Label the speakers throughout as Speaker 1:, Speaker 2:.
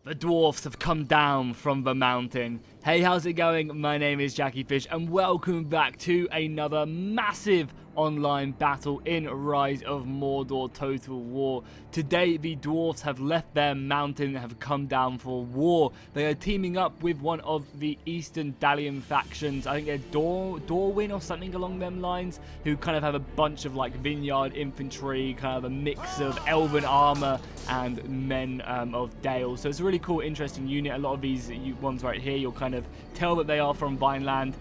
Speaker 1: The dwarfs have come down from the mountain. Hey, how's it going? My name is jackiefishhh and welcome back to another massive online battle in Rise of Mordor Total War. Today the dwarfs have left their mountain and have come down for war. They are teaming up with one of the Eastern Dalian factions. I think they're Dorwin or something along them lines, who kind of have a bunch of like vineyard infantry, kind of a mix of elven armor and men of Dale. So it's a really cool, interesting unit. A lot of these ones right here, you'll kind of tell that they are from Vineland.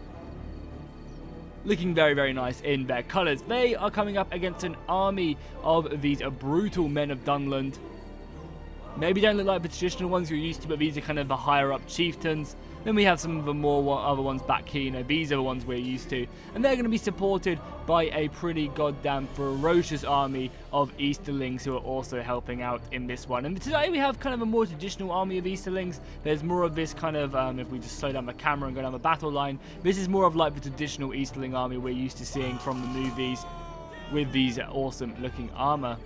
Speaker 1: Looking very, very nice in their colours. They are coming up against an army of these brutal men of Dunland. Maybe don't look like the traditional ones you're used to, but these are kind of the higher up chieftains. Then we have some of the more other ones back here. You know, these are the ones we're used to. And they're going to be supported by a pretty goddamn ferocious army of Easterlings who are also helping out in this one. And today we have kind of a more traditional army of Easterlings. There's more of this kind of, if we just slow down the camera and go down the battle line, this is more of like the traditional Easterling army we're used to seeing from the movies with these awesome looking armor.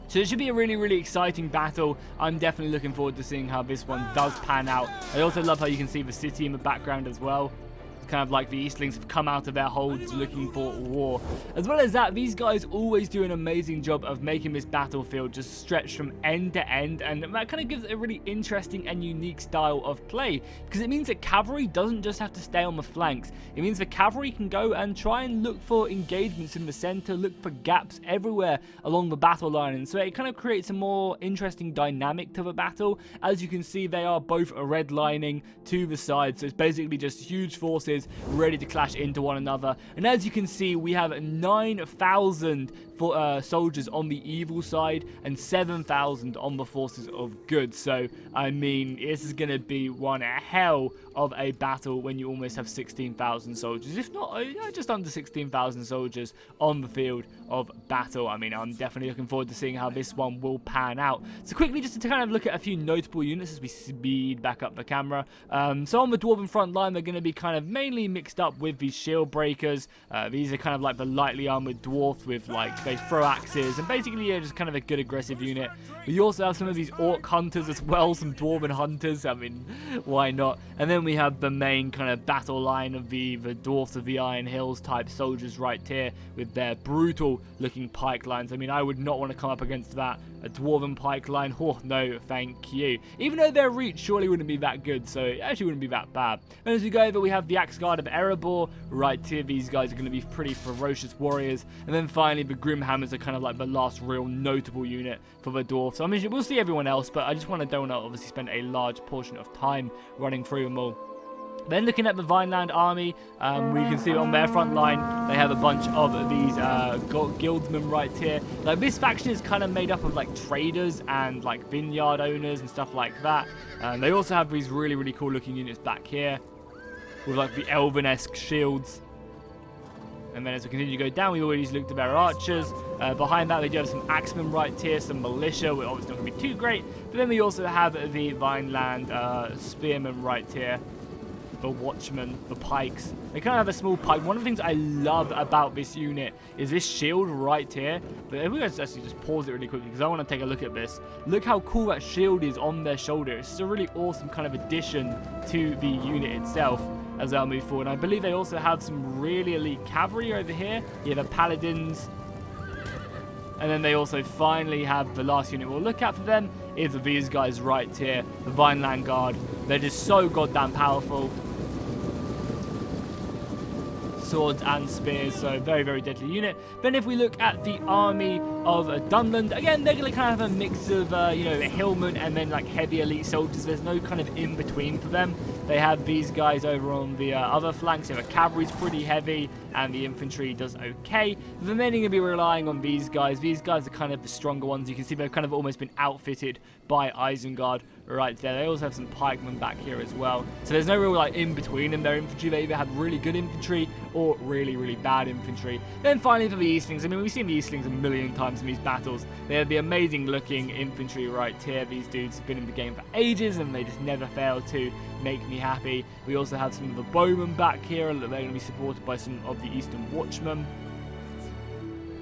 Speaker 1: So it should be a really, really exciting battle. I'm definitely looking forward to seeing how this one does pan out. I also love how you can see the city in the background as well. It's kind of like the Eastlings have come out of their holds looking for war. As well as that, these guys always do an amazing job of making this battlefield just stretch from end to end, and that kind of gives it a really interesting and unique style of play, because it means that cavalry doesn't just have to stay on the flanks. It means the cavalry can go and try and look for engagements in the center, look for gaps everywhere along the battle line, and so it kind of creates a more interesting dynamic to the battle. As you can see, they are both redlining to the side, so it's basically just huge forces ready to clash into one another. And as you can see, we have 9,000 soldiers on the evil side and 7,000 on the forces of good. So I mean, this is going to be one hell of a battle when you almost have 16,000 soldiers, if not just under 16,000 soldiers on the field of battle. I mean, I'm definitely looking forward to seeing how this one will pan out. So quickly, just to kind of look at a few notable units as we speed back up the camera. So on the Dwarven front line, they're going to be kind of mainly mixed up with these shield breakers. These are kind of like the lightly armored dwarf with like, they throw axes, and basically just kind of a good aggressive unit. We also have some of these orc hunters as well, some dwarven hunters. I mean, why not? And then we have the main kind of battle line of the dwarfs of the Iron Hills type soldiers right here with their brutal looking pike lines. I mean, I would not want to come up against that. A dwarven pike line, oh no thank you. Even though their reach surely wouldn't be that good, so it actually wouldn't be that bad. And as we go over, we have the Axe Guard of Erebor right here. These guys are going to be pretty ferocious warriors. And then finally the Grimhammers are kind of like the last real notable unit for the dwarfs. So, I mean, we'll see everyone else, but I just don't want to obviously spend a large portion of time running through them all. Then looking at the Vineland army, we can see on their front line, they have a bunch of these guildsmen right here. Like, this faction is kind of made up of like traders and like vineyard owners and stuff like that. They also have these really, really cool looking units back here with like the elven-esque shields. And then as we continue to go down, we always looked at their archers. Behind that, they do have some axemen right here, some militia. We're obviously not going to be too great. But then we also have the Vineland spearmen right here. The watchmen, the pikes. They kind of have a small pike. One of the things I love about this unit is this shield right here. But if we actually just pause it really quickly, because I want to take a look at this. Look how cool that shield is on their shoulder. It's just a really awesome kind of addition to the unit itself as they'll move forward. And I believe they also have some really elite cavalry over here. You have the paladins. And then they also finally have the last unit we'll look at for them is these guys right here, the Vineland Guard. They're just so goddamn powerful. Swords and spears, so very, very deadly unit. Then if we look at the army of Dunland, again, they're going to kind of have a mix of, you know, the hillmen and then like heavy elite soldiers. There's no kind of in between for them. They have these guys over on the other flanks. So the cavalry's pretty heavy and the infantry does okay. The men are going to be relying on these guys. These guys are kind of the stronger ones. You can see they've kind of almost been outfitted by Isengard right there. They also have some pikemen back here as well. So there's no real like in between in their infantry. They either have really good infantry or really, really bad infantry. Then finally for the Eastlings, I mean, we've seen the Eastlings a million times in these battles. They have the amazing looking infantry right here. These dudes have been in the game for ages and they just never fail to make me happy. We also have some of the bowmen back here. They're going to be supported by some of the Eastern Watchmen.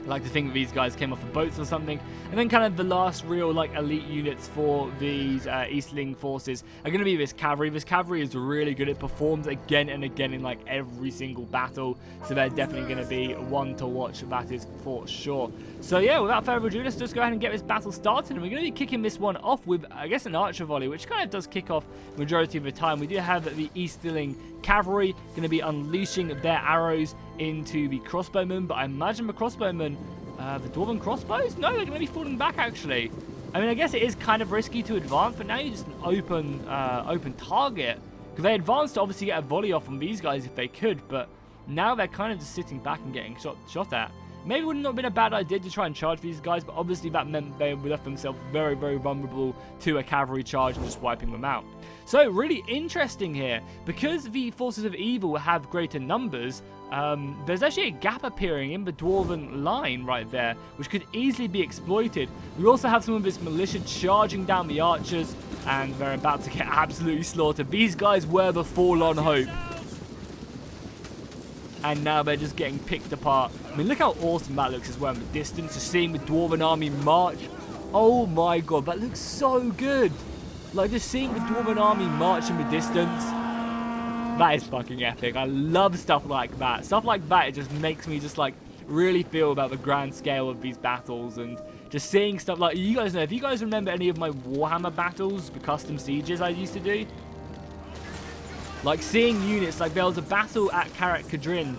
Speaker 1: I like to think that these guys came off of boats or something. And then kind of the last real like elite units for these Eastling forces are going to be this cavalry. This cavalry is really good. It performs again and again in like every single battle. So they're definitely going to be one to watch, that is for sure. So yeah, without further ado, let's just go ahead and get this battle started. And we're going to be kicking this one off with, I guess, an archer volley, which kind of does kick off majority of the time. We do have the Eastling cavalry going to be unleashing their arrows into the crossbowmen, but I imagine the crossbowmen, the dwarven crossbows? No, they're going to be falling back actually. I mean, I guess it is kind of risky to advance, but now you're just an open target. Because they advanced to obviously get a volley off on these guys if they could, but now they're kind of just sitting back and getting shot at. Maybe it would not have been a bad idea to try and charge these guys, but obviously that meant they left themselves very, very vulnerable to a cavalry charge and just wiping them out. So really interesting here, because the forces of evil have greater numbers, there's actually a gap appearing in the dwarven line right there, which could easily be exploited. We also have some of this militia charging down the archers, and they're about to get absolutely slaughtered. These guys were the forlorn hope. And now they're just getting picked apart. I mean, look how awesome that looks as well in the distance. Just seeing the Dwarven army march. Oh my god, that looks so good. Like, just seeing the Dwarven army march in the distance. That is fucking epic. I love stuff like that. Stuff like that, it just makes me just, like, really feel about the grand scale of these battles. And just seeing stuff like, you guys know, if you guys remember any of my Warhammer battles, the custom sieges I used to do, like seeing units, like there was a battle at Karak Kadrin,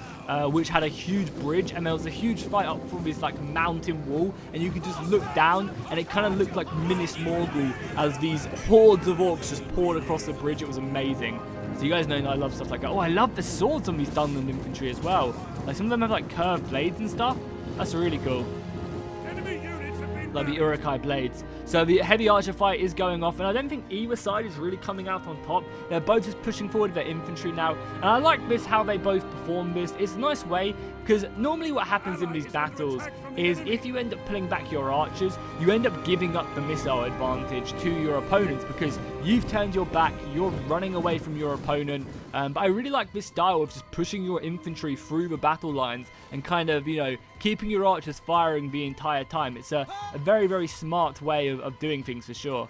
Speaker 1: which had a huge bridge, and there was a huge fight up from this like mountain wall, and you could just look down, and it kind of looked like Minas Morgul as these hordes of orcs just poured across the bridge. It was amazing. So you guys know I love stuff like that. Oh, I love the swords on these Dunland infantry as well. Like some of them have like curved blades and stuff. That's really cool. Like the Urukai blades. So the heavy archer fight is going off, and I don't think either side is really coming out on top. They're both just pushing forward their infantry now, and I like this, how they both perform this. It's a nice way, because normally what happens in these battles is if you end up pulling back your archers, you end up giving up the missile advantage to your opponents, because you've turned your back, you're running away from your opponent. But I really like this style of just pushing your infantry through the battle lines and kind of, you know, keeping your archers firing the entire time. It's a very, very smart way of doing things for sure.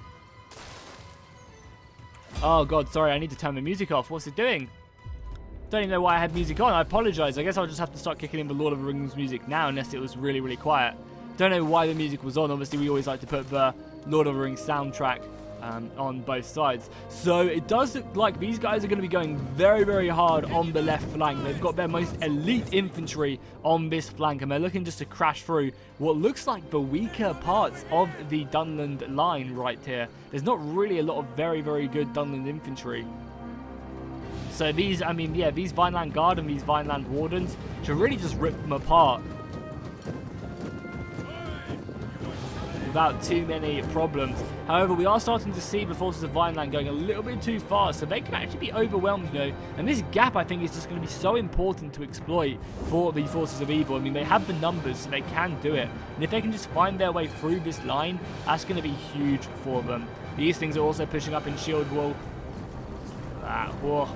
Speaker 1: Oh god, sorry, I need to turn the music off. What's it doing? Don't even know why I had music on. I apologize. I guess I'll just have to start kicking in the Lord of the Rings music now, unless it was really, really quiet. Don't know why the music was on. Obviously, we always like to put the Lord of the Rings soundtrack on both sides. So it does look like these guys are going to be going very, very hard on the left flank. They've got their most elite infantry on this flank, and they're looking just to crash through what looks like the weaker parts of the Dunland line right here. There's not really a lot of very, very good Dunland infantry. So these, I mean, yeah, these Vineland Guard and these Vineland Wardens should really just rip them apart without too many problems. However, we are starting to see the forces of Vineland going a little bit too far, so they can actually be overwhelmed, you know. And this gap, I think, is just going to be so important to exploit for the forces of evil. I mean, they have the numbers, so they can do it. And if they can just find their way through this line, that's going to be huge for them. These things are also pushing up in shield wall. Whoa.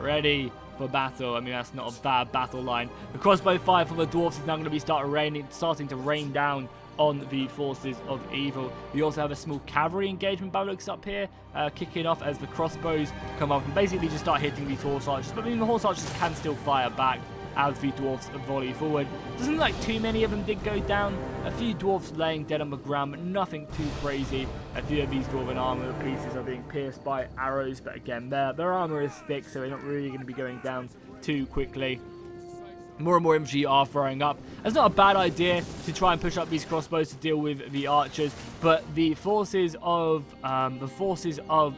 Speaker 1: Ready for battle. I mean, that's not a bad battle line. The crossbow fire from the dwarves is now going to be starting to rain down on the forces of evil. We also have a small cavalry engagement by the looks up here, kicking off as the crossbows come up and basically just start hitting these horse archers. But I mean, the horse archers can still fire back as the dwarves volley forward. Doesn't look like too many of them did go down. A few dwarves laying dead on the ground, but nothing too crazy. A few of these dwarven armor pieces are being pierced by arrows, but again, their armor is thick, so they're not really going to be going down too quickly. More and more infantry are throwing up. It's not a bad idea to try and push up these crossbows to deal with the archers, but the forces of the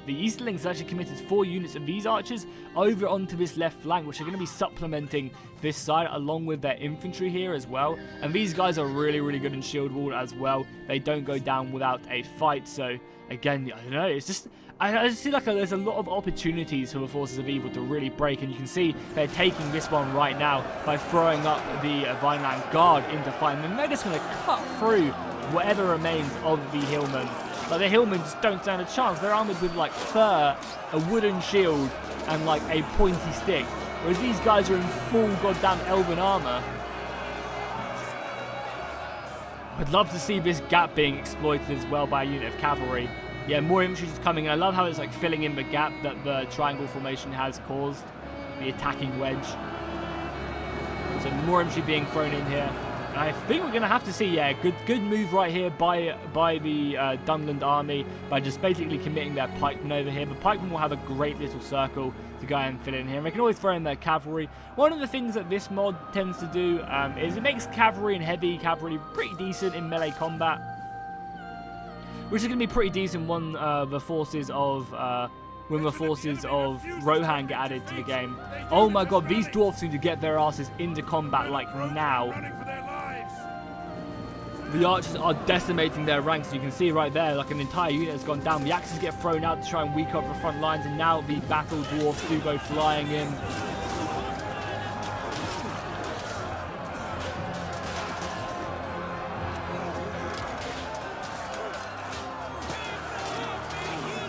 Speaker 1: Easterlings actually committed 4 units of these archers over onto this left flank, which are going to be supplementing this side along with their infantry here as well. And these guys are really, really good in shield wall as well. They don't go down without a fight. So again, I don't know. It's just, I just see like there's a lot of opportunities for the forces of evil to really break, and you can see they're taking this one right now by throwing up the Vineland Guard into fight, and then they're just going to cut through whatever remains of the Hillmen. Like, the Hillmen just don't stand a chance. They're armored with like fur, a wooden shield, and like a pointy stick. whereas these guys are in full goddamn elven armor. I'd love to see this gap being exploited as well by a unit of cavalry. Yeah, more infantry just coming in. I love how it's like filling in the gap that the triangle formation has caused, the attacking wedge. So more infantry being thrown in here. And I think we're going to have to see, yeah, good move right here by the Dunland army by just basically committing their pikemen over here. The pikemen will have a great little circle to go and fill in here. And they can always throw in their cavalry. One of the things that this mod tends to do is it makes cavalry and heavy cavalry pretty decent in melee combat, which is going to be pretty decent when the forces of Rohan get added to the game. Oh my god, these dwarfs need to get their asses into combat like now. The archers are decimating their ranks. You can see right there, like an entire unit has gone down. The axes get thrown out to try and weaken up the front lines, and now the battle dwarfs do go flying in.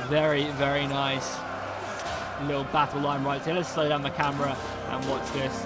Speaker 1: Very, very nice little battle line right here. Let's slow down the camera and watch this.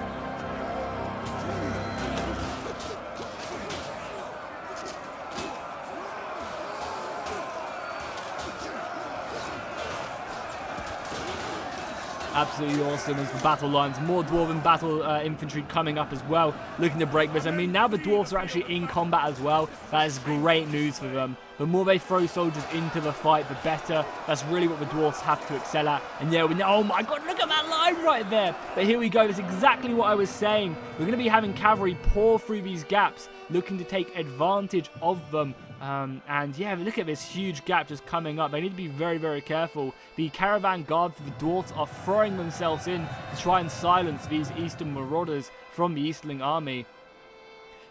Speaker 1: Absolutely awesome as the battle lines. More dwarven battle infantry coming up as well, looking to break this. I mean, now the dwarves are actually in combat as well. That is great news for them. The more they throw soldiers into the fight, the better. That's really what the dwarves have to excel at. And yeah, oh my god, look at that line right there. But here we go. That's exactly what I was saying. We're going to be having cavalry pour through these gaps, looking to take advantage of them. And yeah, look at this huge gap just coming up. They need to be very, very careful. The caravan guard for the dwarves are throwing themselves in to try and silence these eastern marauders from the Eastling army.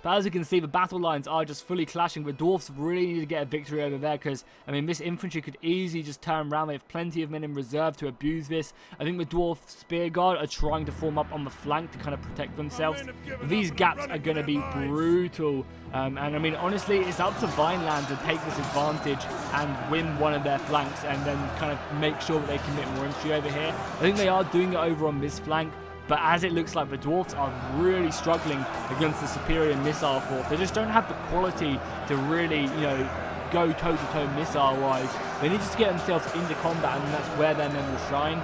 Speaker 1: But as you can see, the battle lines are just fully clashing. The dwarfs really need to get a victory over there because, I mean, this infantry could easily just turn around. They have plenty of men in reserve to abuse this. I think the dwarf spear guard are trying to form up on the flank to kind of protect themselves. These gaps are going to be brutal. And I mean, honestly, it's up to Vineland to take this advantage and win one of their flanks and then kind of make sure that they commit more infantry over here. I think they are doing it over on this flank. But as it looks like the dwarfs are really struggling against the superior missile force. They just don't have the quality to really, you know, go toe-to-toe missile-wise. They need to get themselves into combat, and that's where their men will shine.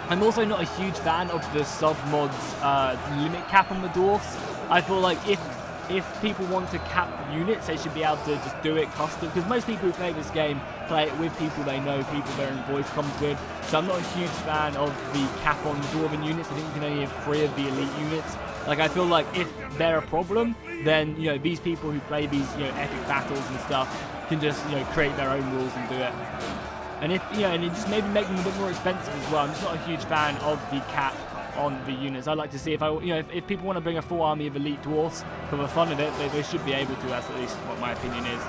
Speaker 1: I'm also not a huge fan of the sub-mod's limit cap on the dwarfs. I feel like if people want to cap units, they should be able to just do it custom, because most people who play this game play it with people they know, people their own voice comes with. So I'm not a huge fan of the cap on dwarven units. I think you can only have 3 of the elite units. Like, I feel like if they're a problem, then, you know, these people who play these, you know, epic battles and stuff can just, you know, create their own rules and do it. And if, you know, and it just maybe make them a bit more expensive as well. I'm just not a huge fan of the cap on the units. I'd like to see if people want to bring a full army of elite dwarfs for the fun of it, they should be able to. That's at least what my opinion is.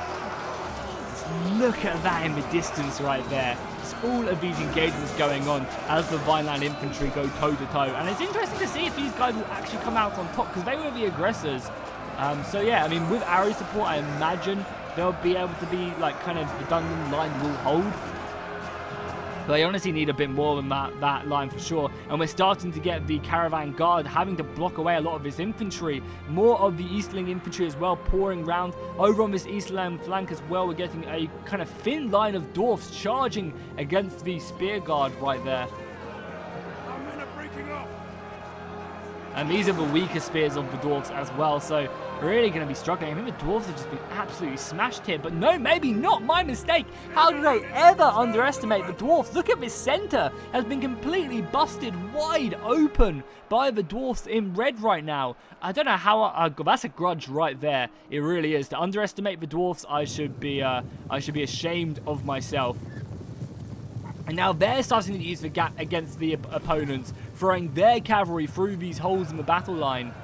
Speaker 1: Just look at that in the distance right there. It's all of these engagements going on as the Vineland infantry go toe to toe, and it's interesting to see if these guys will actually come out on top because they were the aggressors. So yeah, I mean, with arrow support, I imagine they'll be able to be like kind of the Dunland line will hold. But they honestly need a bit more than that line for sure. And we're starting to get the caravan guard having to block away a lot of this infantry. More of the Eastling infantry as well pouring round. Over on this Eastland flank as well, we're getting a kind of thin line of dwarfs charging against the spear guard right there. And these are the weaker spears of the dwarves as well, so really going to be struggling. I think the dwarves have just been absolutely smashed here, but no, maybe not. My mistake. How did I ever underestimate the dwarves? Look at this center. Has been completely busted wide open by the dwarfs in red right now. I don't know how that's a grudge right there. It really is. To underestimate the dwarfs, I should be ashamed of myself. And now they're starting to use the gap against the opponents, throwing their cavalry through these holes in the battle line.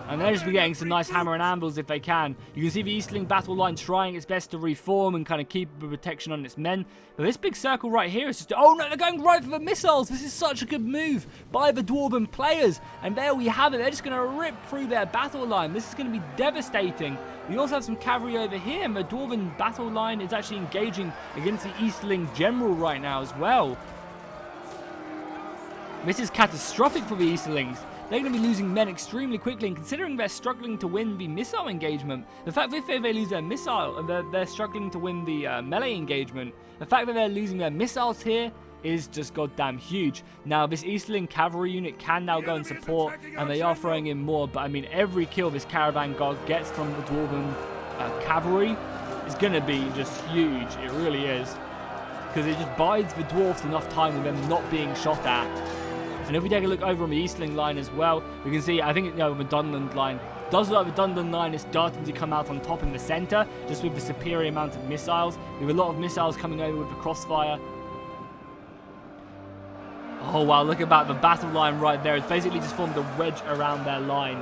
Speaker 1: And they're just be getting some nice hammer and anvils if they can. You can see the Eastling battle line trying its best to reform and kind of keep the protection on its men. But this big circle right here is just... Oh no, they're going right for the missiles. This is such a good move by the Dwarven players. And there we have it. They're just going to rip through their battle line. This is going to be devastating. We also have some cavalry over here, and the Dwarven battle line is actually engaging against the Eastling general right now as well. This is catastrophic for the Easterlings. They're going to be losing men extremely quickly, and considering they're struggling to win the missile engagement, the fact that if they lose their missile, and they're struggling to win the melee engagement, the fact that they're losing their missiles here is just goddamn huge. Now, this Easterling cavalry unit can now go and support, and they are throwing in more, but I mean, every kill this caravan guard gets from the Dwarven cavalry is going to be just huge. It really is. Because it just buys the Dwarves enough time with them not being shot at. And if we take a look over on the Eastling line as well, we can see, I think, the Dunland line, does look like the Dunland line is starting to come out on top in the centre, just with the superior amount of missiles. We have a lot of missiles coming over with the crossfire. Oh wow, look at that, the battle line right there. It's basically just formed a wedge around their line,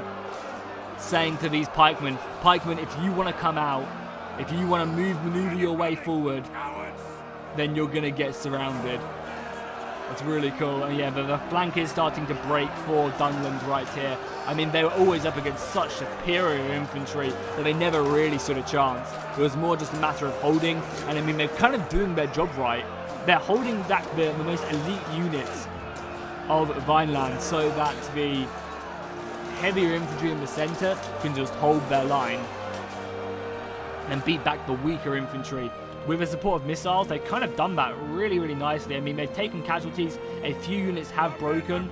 Speaker 1: saying to these pikemen, if you want to come out, if you want to maneuver your way forward, then you're going to get surrounded. That's really cool. And yeah, the flank is starting to break for Dunland right here. I mean, they were always up against such superior infantry that they never really stood a chance. It was more just a matter of holding, and I mean, they're kind of doing their job right. They're holding back the most elite units of Vineland so that the heavier infantry in the centre can just hold their line and beat back the weaker infantry. With the support of missiles, they've kind of done that really, really nicely. I mean, they've taken casualties, a few units have broken,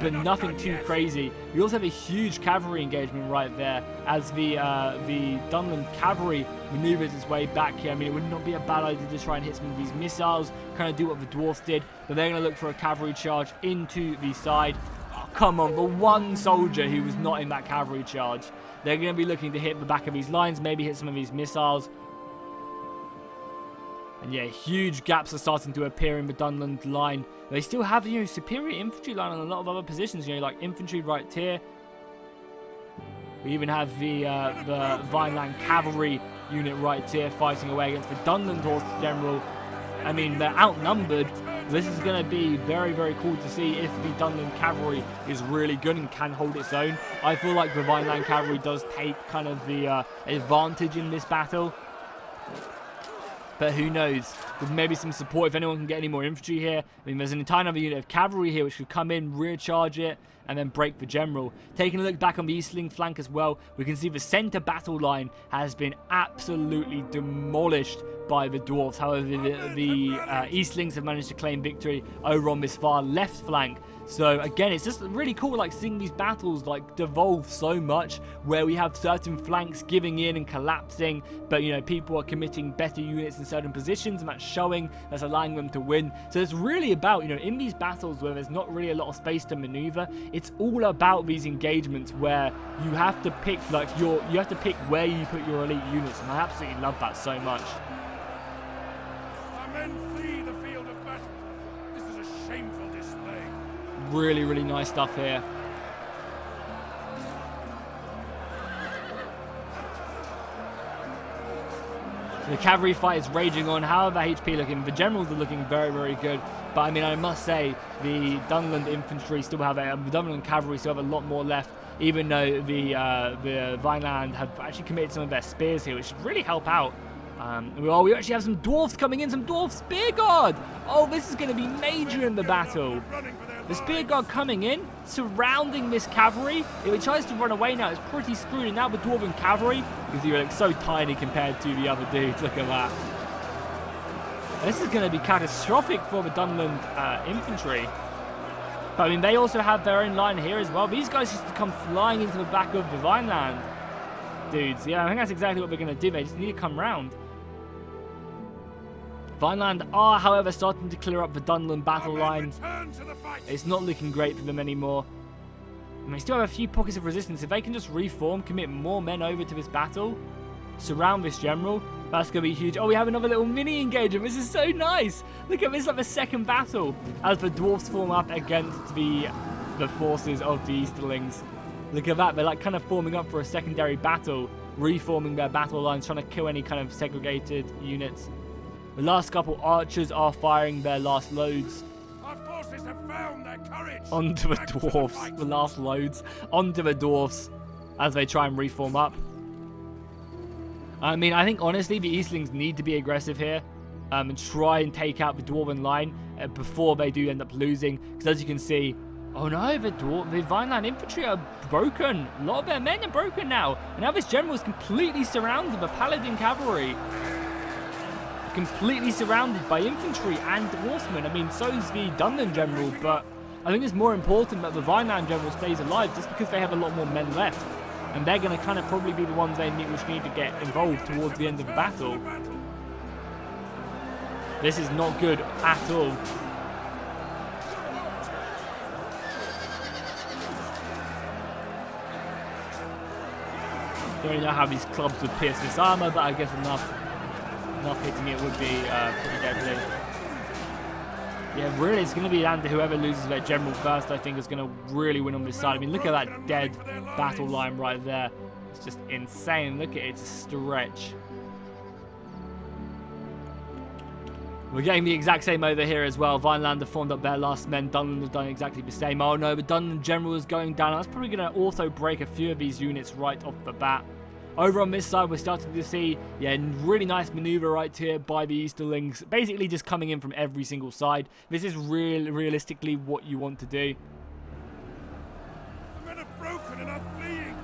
Speaker 1: but nothing too crazy. We also have a huge cavalry engagement right there as the Dunland cavalry maneuvers its way back here. I mean, it would not be a bad idea to try and hit some of these missiles, kind of do what the Dwarfs did, but they're going to look for a cavalry charge into the side. Oh, come on, the one soldier who was not in that cavalry charge. They're going to be looking to hit the back of these lines, maybe hit some of these missiles. And yeah, huge gaps are starting to appear in the Dunland line. They still have, superior infantry line on a lot of other positions, like infantry right here. We even have the Vineland cavalry unit right here fighting away against the Dunland horse general. I mean, they're outnumbered. This is going to be very, very cool to see if the Dunland cavalry is really good and can hold its own. I feel like the Vineland cavalry does take kind of the advantage in this battle. But who knows, with maybe some support, if anyone can get any more infantry here. I mean, there's an entire other unit of cavalry here which could come in, rear charge it, and then break the general. Taking a look back on the Eastling flank as well, we can see the centre battle line has been absolutely demolished by the Dwarves. However, the Eastlings have managed to claim victory over on this far left flank. So again, it's just really cool, like seeing these battles like devolve so much, where we have certain flanks giving in and collapsing, but people are committing better units in certain positions, and that's showing, that's allowing them to win. So it's really about, in these battles where there's not really a lot of space to maneuver, it's all about these engagements where you have to pick you have to pick where you put your elite units, and I absolutely love that so much.
Speaker 2: Our men flee the field of battle. This is a shameful display.
Speaker 1: Really, really nice stuff here. The cavalry fight is raging on. However, HP looking, the generals are looking very, very good. But I mean, I must say, the Dunland infantry still have the Dunland cavalry still have a lot more left. Even though the Vineland have actually committed some of their spears here, which should really help out. We actually have some dwarfs coming in, some dwarf spear guard. Oh, this is going to be major in the battle. The spear guard coming in, surrounding this cavalry. If it tries to run away now, it's pretty screwed. And now the dwarven cavalry, because you're so tiny compared to the other dudes. Look at that. This is going to be catastrophic for the Dunland infantry. But I mean, they also have their own line here as well. These guys just come flying into the back of the Vineland dudes. Yeah, I think that's exactly what they're going to do. They just need to come round. Vineland are, however, starting to clear up the Dunland battle line. It's not looking great for them anymore. And they still have a few pockets of resistance. If they can just reform, commit more men over to this battle, surround this general, that's going to be huge. Oh, we have another little mini engagement. This is so nice. Look at this, like the second battle as the dwarfs form up against the forces of the Easterlings. Look at that. They're like kind of forming up for a secondary battle, reforming their battle lines, trying to kill any kind of segregated units. The last couple archers are firing their last loads.
Speaker 2: Our forces have found their courage.
Speaker 1: Onto the dwarfs. The last loads onto the dwarfs as they try and reform up. I mean, I think honestly the Eastlings need to be aggressive here. and try and take out the Dwarven line before they do end up losing. Because as you can see, oh no, the Vineland infantry are broken. A lot of their men are broken now. And now this general is completely surrounded by Paladin cavalry. Completely surrounded by infantry and horsemen. I mean, so is the Dunland general, but I think it's more important that the Vineland general stays alive just because they have a lot more men left. And they're going to kind of probably be the ones which need to get involved towards the end of the battle. This is not good at all. Don't really know how these clubs would pierce this armor, but I guess enough hitting it would be pretty deadly. Yeah, really, it's going to be down to whoever loses their general first, I think, is going to really win on this side. I mean, look at that dead battle line right there. It's just insane. Look at it, it's a stretch. We're getting the exact same over here as well. Vineland have formed up their last men. Dunland have done exactly the same. Oh no, but Dunland general is going down. That's probably going to also break a few of these units right off the bat. Over on this side, we're starting to see, yeah, really nice maneuver right here by the Easterlings. Basically just coming in from every single side. This is realistically what you want to do.
Speaker 2: The men are broken and are fleeing.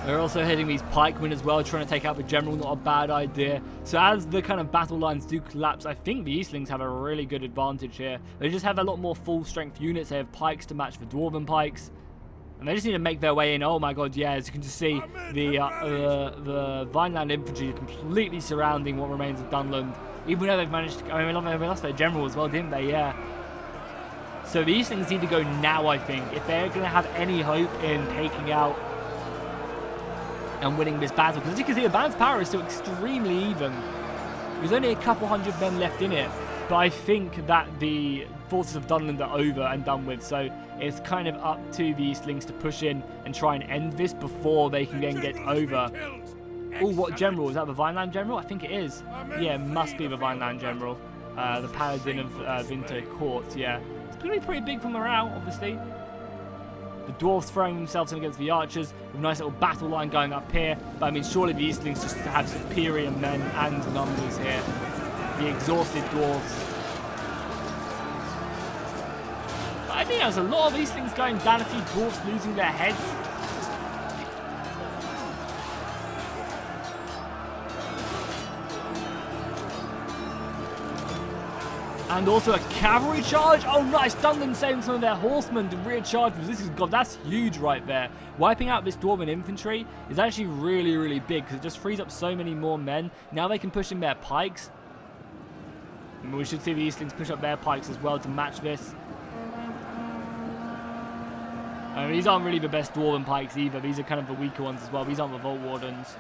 Speaker 1: They're also hitting these pikemen as well, trying to take out the general, not a bad idea. So as the kind of battle lines do collapse, I think the Eastlings have a really good advantage here. They just have a lot more full strength units. They have pikes to match the Dwarven pikes. And they just need to make their way in. Oh my god, yeah, as you can just see, the Vineland infantry completely surrounding what remains of Dunland. Even though they've managed to, I mean, they lost their general as well, didn't they? Yeah. So the Eastlings need to go now, I think, if they're going to have any hope in taking out and winning this battle. Because as you can see, the band's power is still extremely even. There's only a couple hundred men left in it. But I think that the forces of Dunland are over and done with. So it's kind of up to the Eastlings to push in and try and end this before they can then get over. Oh, what general? Is that the Vineland general? I think it is. Yeah, it must be the Vineland general. The Paladin of Winter Court, yeah. It's going to be pretty big for morale, obviously. The Dwarves throwing themselves in against the Archers with a nice little battle line going up here. But I mean, surely the Eastlings just have superior men and numbers here. The exhausted Dwarves. But I think there's a lot of Eastlings going down, a few Dwarves losing their heads. And also a cavalry charge. Oh, nice. Dunland saving some of their horsemen to rear charges. This is, God, that's huge right there. Wiping out this Dwarven infantry is actually really, really big because it just frees up so many more men. Now they can push in their pikes. And we should see the Eastlings push up their pikes as well to match this. I mean, these aren't really the best Dwarven pikes either. These are kind of the weaker ones as well. These aren't the Vault Wardens.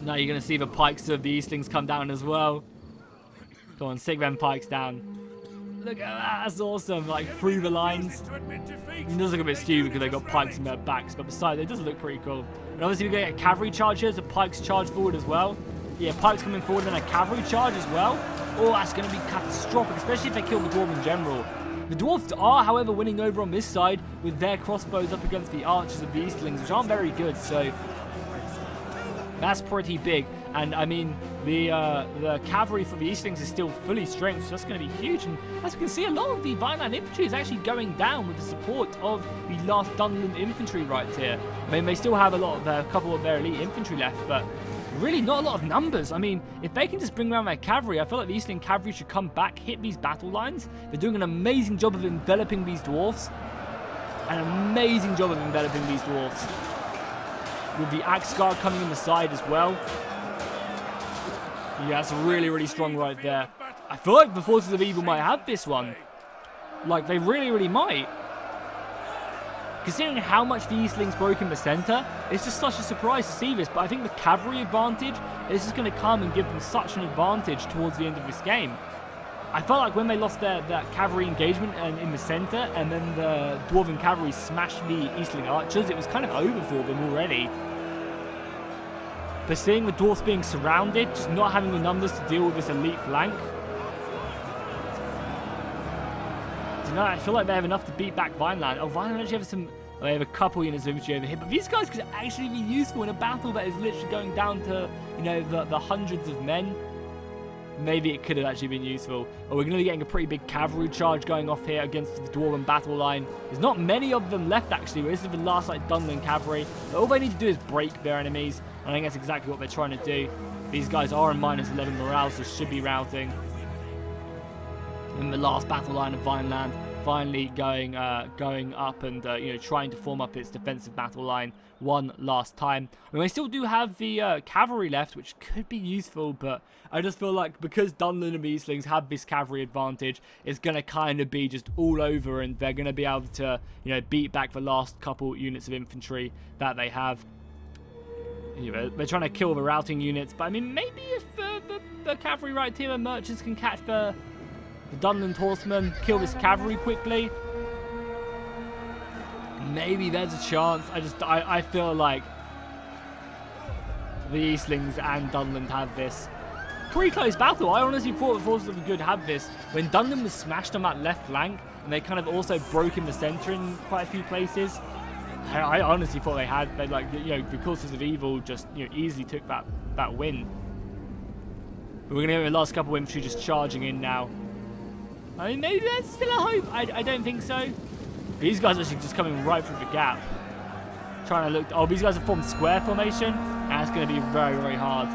Speaker 1: Now you're going to see the pikes of the Eastlings come down as well. Go on, stick them pikes down. Look at that, that's awesome. Like, through the lines. It does look a bit stupid because they've got pikes in their backs, but besides, it does look pretty cool. And obviously we're going to get a cavalry charge here, so pikes charge forward as well. Yeah, pikes coming forward and a cavalry charge as well. Oh, that's going to be catastrophic, especially if they kill the Dwarven general. The Dwarves are, however, winning over on this side with their crossbows up against the archers of the Eastlings, which aren't very good, so that's pretty big. And I mean, the cavalry for the Eastlings is still fully strength, so that's going to be huge. And as we can see, a lot of the Vineland infantry is actually going down with the support of the last Dunland infantry right here. I mean, they still have a couple of their elite infantry left, but really not a lot of numbers. I mean, if they can just bring around their cavalry, I feel like the Eastern cavalry should come back, hit these battle lines. They're doing an amazing job of enveloping these dwarves. An amazing job of enveloping these dwarves. With the axe guard coming in the side as well. Yeah, that's really, really strong right there. I feel like the Forces of Evil might have this one. Like, they really, really might. Considering how much the Eastlings broke in the centre, it's just such a surprise to see this. But I think the cavalry advantage is just going to come and give them such an advantage towards the end of this game. I felt like when they lost that cavalry engagement in the center, and then the Dwarven cavalry smashed the Eastling archers, it was kind of over for them already. But seeing the Dwarves being surrounded, just not having the numbers to deal with this elite flank, I feel like they have enough to beat back Vineland. Oh, Vineland actually have some... They have a couple units of infantry over here, but these guys could actually be useful in a battle that is literally going down to, you know, the hundreds of men. Maybe it could have actually been useful. Oh, we're going to be getting a pretty big cavalry charge going off here against the Dwarven battle line. There's not many of them left, actually. This is the last, like, Dunland cavalry. But all they need to do is break their enemies, and I think that's exactly what they're trying to do. These guys are in -11 morale, so should be routing. In the last battle line of Vineland, finally going up and you know, trying to form up its defensive battle line one last time. And they still do have the cavalry left, which could be useful, but I just feel like because Dunland and the Eastlings have this cavalry advantage, it's going to kind of be just all over, and they're going to be able to, you know, beat back the last couple units of infantry that they have. You know, they're trying to kill the routing units, but I mean, maybe if the cavalry right here and merchants can catch the Dunland horsemen, kill this cavalry quickly, maybe there's a chance. I feel like the Eastlings and Dunland have this pretty close battle. I honestly thought the forces of the good had this. When Dunland was smashed on that left flank, and they kind of also broke in the centre in quite a few places, I honestly thought they had. They, like, you know, the forces of evil just, you know, easily took that win. But we're gonna get the last couple of infantry just charging in now. I mean, maybe there's still a hope. I don't think so. These guys are actually just coming right through the gap. Trying to look... Oh, these guys have formed square formation. And it's going to be very, very hard.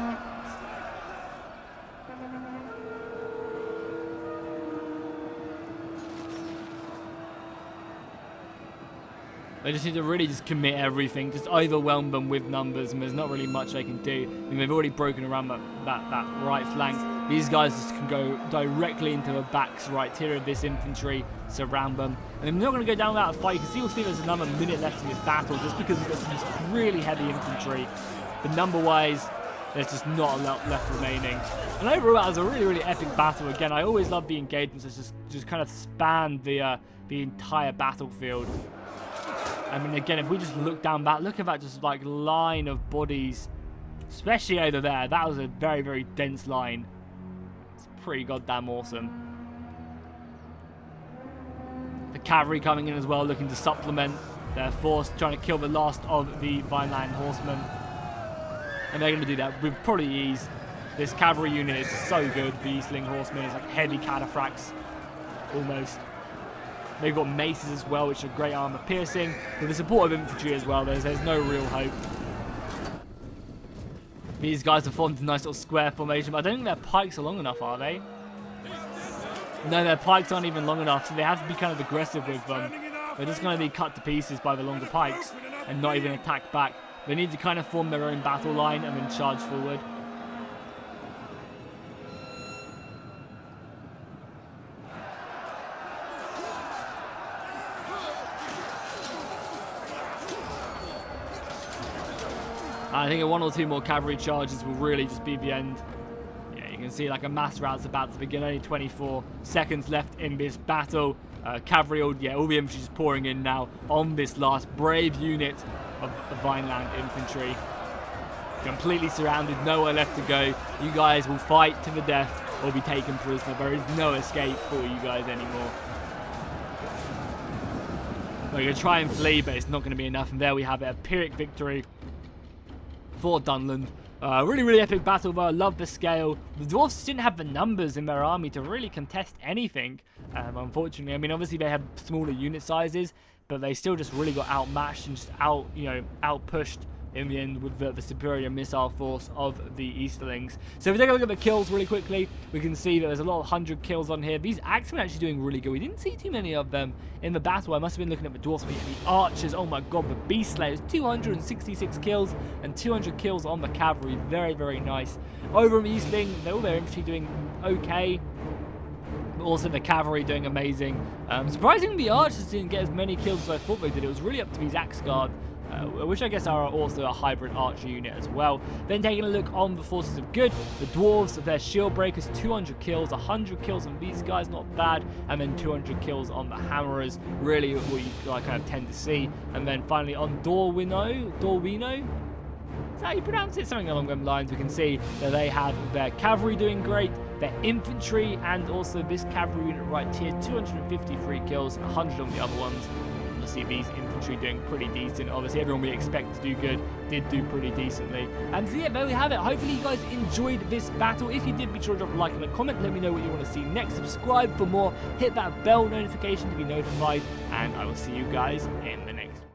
Speaker 1: They just need to really just commit everything. Just overwhelm them with numbers. And there's not really much they can do. I mean, they've already broken around that right flank. These guys just can go directly into the backs right here of this infantry, surround them. And they're not going to go down without a fight. You can see there's another minute left in this battle just because we've got some really heavy infantry. But number-wise, there's just not a lot left remaining. And overall, it was a really, really epic battle. Again, I always love the engagements that just kind of span the entire battlefield. I mean, again, if we just look down that, look at that just like line of bodies, especially over there. That was a very, very dense line. It's pretty goddamn awesome. The cavalry coming in as well, looking to supplement their force, trying to kill the last of the Vineland horsemen. And they're going to do that with probably ease. This cavalry unit is so good. The Eastling horsemen is like heavy cataphracts, almost. They've got maces as well, which are great armor piercing. With the support of infantry as well, there's no real hope. These guys have formed a nice little square formation, but I don't think their pikes are long enough, are they? No, their pikes aren't even long enough, so they have to be kind of aggressive with them. They're just going to be cut to pieces by the longer pikes and not even attack back. They need to kind of form their own battle line and then charge forward. I think one or two more cavalry charges will really just be the end. Yeah, you can see like a mass route's about to begin. Only 24 seconds left in this battle. Cavalry, all the infantry just pouring in now on this last brave unit of Vineland infantry. Completely surrounded, nowhere left to go. You guys will fight to the death or be taken prisoner. There is no escape for you guys anymore. We're going to try and flee, but it's not going to be enough. And there we have it, a Pyrrhic victory for Dunland. Really, really epic battle though. I love the scale. The Dwarves didn't have the numbers in their army to really contest anything, unfortunately. I mean, obviously they had smaller unit sizes, but they still just really got outmatched and just outpushed in the end with the superior missile force of the Easterlings. So if we take a look at the kills really quickly, we can see that there's a lot of 100 kills on here. These Axemen are actually doing really good. We didn't see too many of them in the battle. I must have been looking at the Dwarves, but the Archers, oh my god, the Beast Slayers, 266 kills and 200 kills on the Cavalry. Very, very nice. Over in the Eastling, all their infantry doing okay. Also the Cavalry doing amazing. Surprisingly, the Archers didn't get as many kills as I thought they did. It was really up to these Axe Guard which I guess are also a hybrid archer unit as well. Then taking a look on the forces of good, the Dwarves, their shield breakers, 200 kills, 100 kills on these guys, not bad, and then 200 kills on the hammerers, really what you kind of tend to see. And then finally on Dorwino, is that how you pronounce it? Something along those lines. We can see that they have their cavalry doing great, their infantry, and also this cavalry unit right here, 253 kills, 100 on the other ones. Obviously these infantry doing pretty decent. Obviously everyone we expect to do good did do pretty decently. And so yeah, there we have it. Hopefully you guys enjoyed this battle. If you did, be sure to drop a like and a comment. Let me know what you want to see next. Subscribe for more. Hit that bell notification to be notified. And I will see you guys in the next